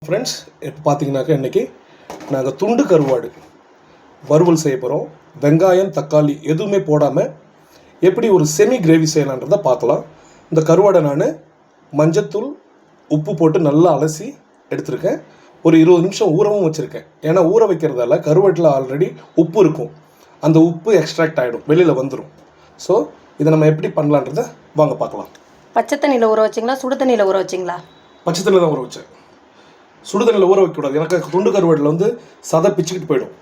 Friends, இப்போ பார்த்தீங்கன்னாக்கா இன்றைக்கி நாங்கள் துண்டு கருவாடு வறுவல் செய்ய போகிறோம். வெங்காயம் தக்காளி எதுவுமே போடாமல் எப்படி ஒரு செமி கிரேவி செய்யலான்றதை பார்க்கலாம். இந்த கருவாடை நான் மஞ்சத்தூள் உப்பு போட்டு நல்லா அலசி எடுத்திருக்கேன். ஒரு 20 நிமிஷம் ஊறவும் வச்சுருக்கேன். ஏன்னா ஊற வைக்கிறதால கருவாட்டில் ஆல்ரெடி உப்பு இருக்கும், அந்த உப்பு எக்ஸ்ட்ராக்ட் ஆகிடும், வெளியில் வந்துடும். ஸோ இதை நம்ம எப்படி பண்ணலான்றதை வாங்க பார்க்கலாம். பச்சை தண்ணியில் ஊற வச்சிங்களா, சுடு தண்ணியில் ஊற வச்சிங்களா? பச்சை தண்ணியில் தான் ஊற வச்சேன். சுடு தண்ணியில் ஊற வைக்கக்கூடாது, எனக்கு துண்டு கருவாட்டில் வந்து சதை பிச்சுக்கிட்டு போயிடும்.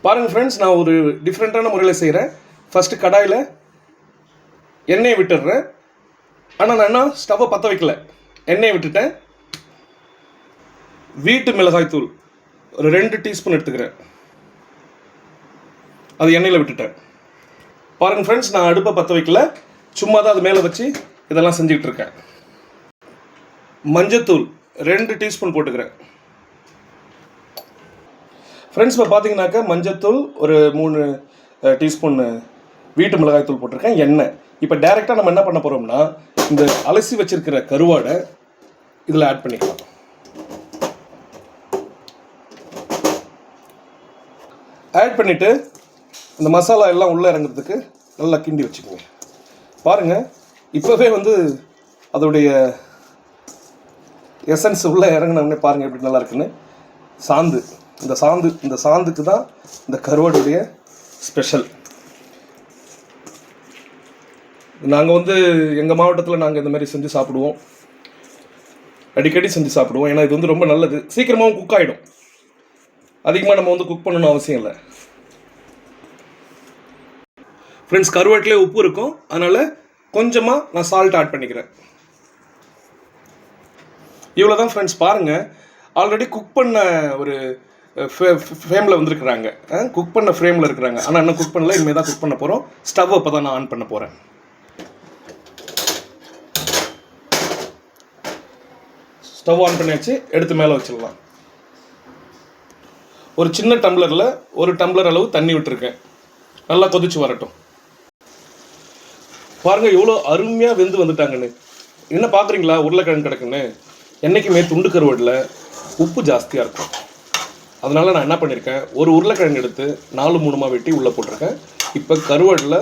பாருங்கள் ஃப்ரெண்ட்ஸ், நான் ஒரு டிஃப்ரெண்ட்டான முறையில் செய்கிறேன். ஃபஸ்ட்டு கடாயில் எண்ணெயை விட்டுடுறேன். ஆனால் நான் என்ன ஸ்டவ்வை பற்ற வைக்கல, எண்ணெயை விட்டுட்டேன். வீட்டு மிளகாய் தூள் ஒரு 2 டீஸ்பூன் எடுத்துக்கிறேன், அது எண்ணெயில் விட்டுட்டேன். பாருங்கள் ஃப்ரெண்ட்ஸ், நான் அடுப்பை பற்ற வைக்கல, சும்மா தான் அது மேலே வச்சு இதெல்லாம் செஞ்சுக்கிட்டு இருக்கேன். மஞ்சத்தூள் 2 டீஸ்பூன் போட்டுக்கிறேன். ஃப்ரெண்ட்ஸ், இப்போ பார்த்தீங்கன்னாக்கா மஞ்சத்தூள் ஒரு 3 டீஸ்பூன் வீட்டு மிளகாய் தூள் போட்டிருக்கேன். எண்ணெய். இப்போ டைரெக்டாக நம்ம என்ன பண்ண போகிறோம்னா, இந்த அலசி வச்சிருக்கிற கருவாடை இதில் ஆட் பண்ணிக்கலாம். ஆட் பண்ணிவிட்டு இந்த மசாலா எல்லாம் உள்ளே இறங்குறதுக்கு நல்லா கிண்டி வச்சுக்கோங்க. பாருங்கள், இப்போவே வந்து அதோடைய எசன்ஸ் உள்ளே இறங்கினவுடனே பாருங்கள் எப்படி நல்லா இருக்குன்னு. சாந்து, இந்த சாந்துக்கு தான் இந்த கருவாடுடைய ஸ்பெஷல். நாங்கள் வந்து எங்கள் மாவட்டத்தில் நாங்கள் இந்த மாதிரி செஞ்சு சாப்பிடுவோம், அடிக்கடி செஞ்சு சாப்பிடுவோம். ஏன்னா இது வந்து ரொம்ப நல்லது, சீக்கிரமாகவும் குக் ஆகிடும். அதிகமாக நம்ம வந்து குக் பண்ணணும்னு அவசியம் இல்லை. ஃப்ரெண்ட்ஸ், கருவாட்டிலே உப்பு இருக்கும், அதனால் கொஞ்சமாக நான் சால்ட் ஆட் பண்ணிக்கிறேன். இவ்வளோ தான் ஃப்ரெண்ட்ஸ். பாருங்கள், ஆல்ரெடி குக் பண்ண ஒரு ஃப்ரேமில் வந்துருக்குறாங்க, குக் பண்ண ஃப்ரேமில் இருக்கிறாங்க. ஆனால் இன்னும் குக் பண்ணல, இனிமேல் தான் குக் பண்ண போகிறோம். ஸ்டவ் இப்போ தான் நான் ஆன் பண்ண போகிறேன். ஸ்டவ் ஆன் பண்ணியாச்சு, எடுத்து மேலே வச்சிடலாம். ஒரு சின்ன டம்ளரில் 1 டம்ளர் அளவு தண்ணி விட்டுருக்கேன், நல்லா கொதிச்சு வரட்டும். பாருங்கள் எவ்வளோ அருமையாக வெந்து வந்துட்டாங்கன்னு. என்ன பார்க்குறீங்களா, உருளைக்கிழங்கு கிடக்குன்னு. என்றைக்குமே துண்டு கருவாடில் உப்பு ஜாஸ்தியாக இருக்கும். அதனால் நான் என்ன பண்ணியிருக்கேன், ஒரு உருளைக்கிழங்கு எடுத்து 4-3 வெட்டி உள்ளே போட்டிருக்கேன். இப்போ கருவாடில்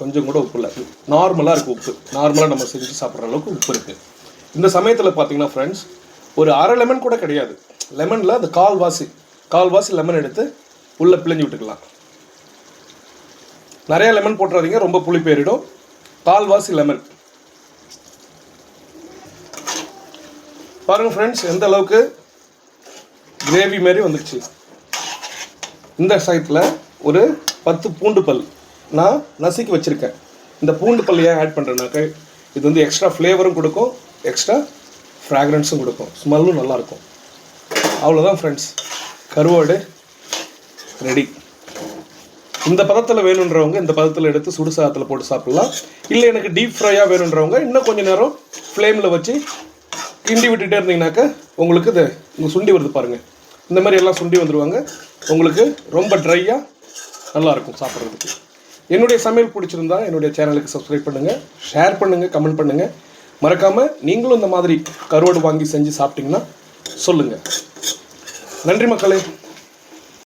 கொஞ்சம் கூட உப்பு இல்லை, நார்மலாக இருக்குது உப்பு. நார்மலாக நம்ம செஞ்சு சாப்பிட்ற அளவுக்கு உப்பு இருக்குது. இந்த சமயத்தில் பார்த்தீங்கன்னா ஃப்ரெண்ட்ஸ், ஒரு அரை லெமன் கூட கிடையாது, லெமனில் அந்த கால்வாசி லெமன் எடுத்து உள்ளே பிழிஞ்சு விட்டுக்கலாம். நிறையா லெமன் போட்டுறாதீங்க, ரொம்ப புளி போயிடும். கால்வாசி லெமன். பாருங்கள் ஃப்ரெண்ட்ஸ், எந்த அளவுக்கு கிரேவி மாரி வந்துடுச்சு. இந்த சைட்டில் ஒரு 10 பூண்டு பல் நான் நசுக்கி வச்சுருக்கேன். இந்த பூண்டு பல் ஏன் ஆட் பண்ணுறேன்னாக்க, இது வந்து எக்ஸ்ட்ரா ஃப்ளேவரும் கொடுக்கும், எக்ஸ்ட்ரா ஃப்ராக்ரன்ஸும் கொடுக்கும், ஸ்மெல்லும் நல்லாயிருக்கும். அவ்வளோதான் ஃப்ரெண்ட்ஸ், கருவாடு ரெடி. இந்த பதத்தில் வேணுன்றவங்க இந்த பதத்தில் எடுத்து சுடு சாதத்தில் போட்டு சாப்பிட்லாம். இல்லை எனக்கு டீப் ஃப்ரையாக வேணுன்றவங்க இன்னும் கொஞ்சம் நேரம் ஃப்ளேமில் வச்சு கிண்டி விட்டுட்டே இருந்தீங்கன்னாக்கா உங்களுக்கு இது இங்கே சுண்டி வருது பாருங்கள், இந்த மாதிரி எல்லாம் சுண்டி வந்துடுவாங்க. உங்களுக்கு ரொம்ப ட்ரையாக நல்லாயிருக்கும் சாப்பிட்றதுக்கு. என்னுடைய சமையல் பிடிச்சிருந்தா என்னுடைய சேனலுக்கு சப்ஸ்கிரைப் பண்ணுங்கள், ஷேர் பண்ணுங்கள், கமெண்ட் பண்ணுங்கள். மறக்காமல் நீங்களும் இந்த மாதிரி கருவாடு வாங்கி செஞ்சு சாப்பிட்டிங்கன்னா சொல்லுங்கள். நன்றி மக்களே.